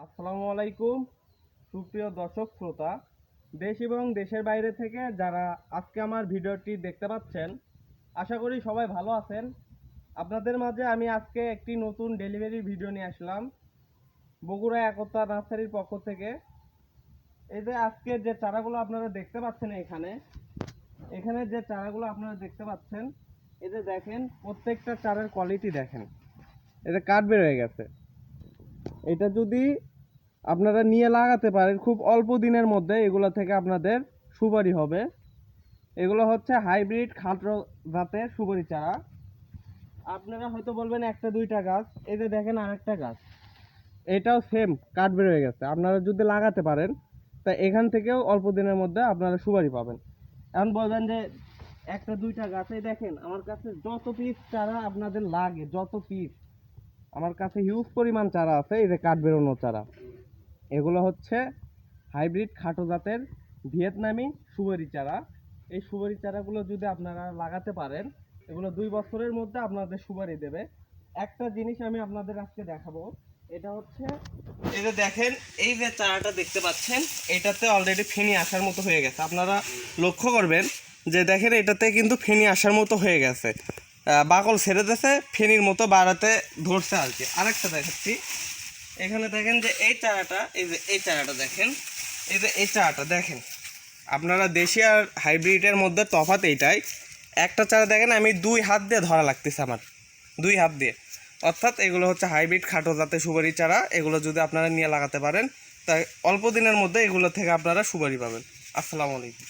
আসসালামু আলাইকুম সুপ্রিয় দর্শক শ্রোতা, দেশ এবং দেশের বাইরে থেকে যারা আজকে আমার ভিডিওটি দেখতে পাচ্ছেন, আশা করি সবাই ভালো আছেন। আপনাদের মাঝে আমি আজকে একটি নতুন ডেলিভারি ভিডিও নিয়ে আসলাম বগুড়া একতা নার্সারির পক্ষ থেকে। এই যে আজকে যে চারাগুলো আপনারা দেখতে পাচ্ছেন, এখানে যে চারাগুলো আপনারা দেখতে পাচ্ছেন, এই যে দেখেন প্রত্যেকটা চারার কোয়ালিটি দেখেন, এটা কাঠ বের হয়ে গেছে। এটা যদি আপনারা নিয়ে লাগাতে পারেন খুব অল্প দিনের মধ্যে এগুলো থেকে আপনাদের সুপারি হবে। এগুলো হচ্ছে হাইব্রিড খাটো জাতের সুপারি চারা। আপনারা হয়তো বলবেন একটা দুইটা গাছ, এই যে দেখেন আরেকটা গাছ, এটাও সেম কাঠ বের হয়ে গেছে। আপনারা যদি লাগাতে পারেন তা এখান থেকেও অল্প দিনের মধ্যে আপনারা সুপারি পাবেন। এখন বলবেন যে একটা দুইটা গাছ, এই দেখেন আমার কাছে যত পিস চারা আপনাদের লাগে, যত পিস আমার কাছে হিউজ পরিমাণ চারা আছে। এই যে কাঠ বেরোনো চারা, এগুলো হচ্ছে হাইব্রিড খাটো জাতের ভিয়েতনামি সুপারি চারা। এই সুপারি চারাগুলো যদি আপনারা লাগাতে পারেন, এগুলো 2 বছরের মধ্যে আপনাদের সুপারি দেবে। একটা জিনিস আমি আপনাদের আজকে দেখাবো, এটা হচ্ছে এই যে দেখেন, এই যে চারাটা দেখতে পাচ্ছেন, এটাতে অলরেডি ফেনি আসার মতো হয়ে গেছে। আপনারা লক্ষ্য করবেন যে দেখেন এটাতে কিন্তু ফেনি আসার মতো হয়ে গেছে, বাকল ছেড়ে দিয়েছে, ফেনির মতো বাড়াতে ধরছে আর কি। আরেকটা দেখাচ্ছি, এখানে দেখেন যে এই চারাটা, এই যে এই চারাটা দেখেন, এই যে এই চারাটা দেখেন। আপনারা দেশি আর হাইব্রিডের মধ্যে তফাৎ এইটাই, একটা চারা দেখেন আমি 2 হাত দিয়ে ধরা লাগতেছে, আমার 2 হাত দিয়ে। অর্থাৎ এগুলো হচ্ছে হাইব্রিড খাটো জাতের সুপারি চারা। এগুলো যদি আপনারা নিয়ে লাগাতে পারেন তাই অল্প দিনের মধ্যে এগুলো থেকে আপনারা সুপারি পাবেন। আসসালামু আলাইকুম।